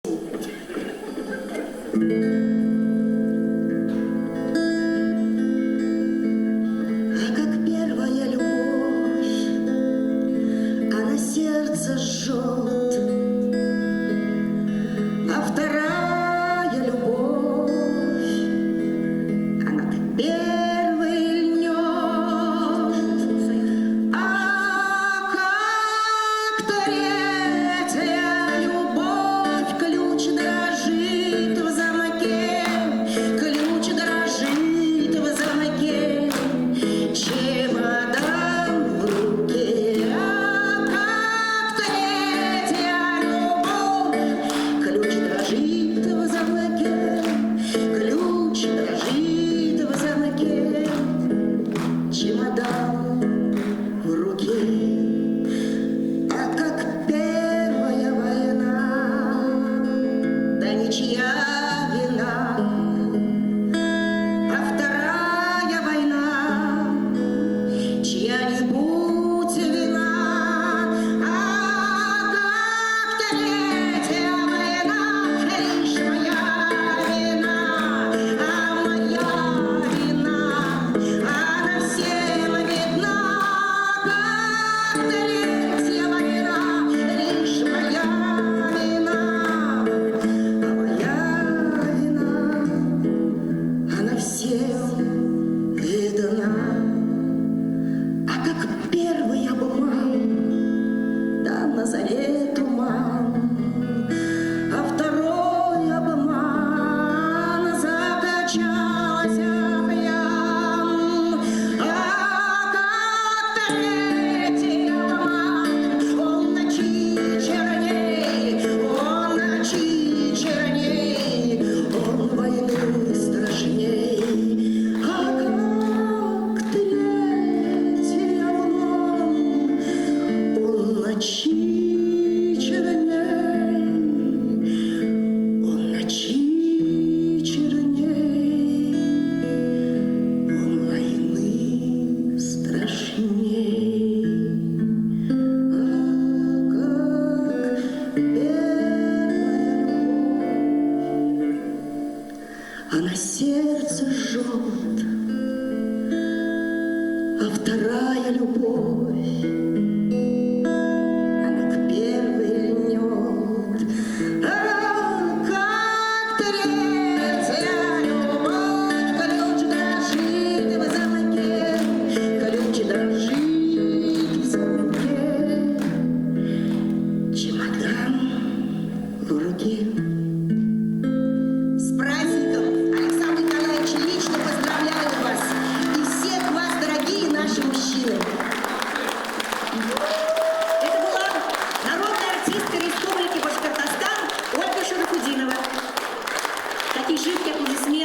А как первая любовь, она сердце жжет, а вторая любовь, она как первый льнет. А как третья любовь, ключ дрожит в замке, ключ дрожит в замке, чемодан в руке. А как третья любовь, ключ дрожит в замке, ключ дрожит в замке, чемодан в руке. А как первая война, да ничья вина, а вторая война, чья-нибудь вина. А как третья война, лишь моя вина, а моя вина, она всем видна. Как третья война, лишь моя вина, а моя вина, она всем видна. А как первый обман, да на заре туман, а второй обман, закачалась пьян. А как третий обман, он ночи черней, он ночи черней, он войны страшней. А как третий обман, он ночи черней, он ночи черней, он войны страшней. А как первая любовь, она сердце жжет, а вторая любовь, она к первой льнет. А как третья любовь, ключ дрожит в замке, ключ дрожит в замке, чемодан в руке. С праздником, Александр Николаевич, лично поздравляю вас и всех вас, дорогие наши мужчины. Это была народная артистка Республики Башкортостан Ольга Шарафутдинова. Таких жидких аплодисментов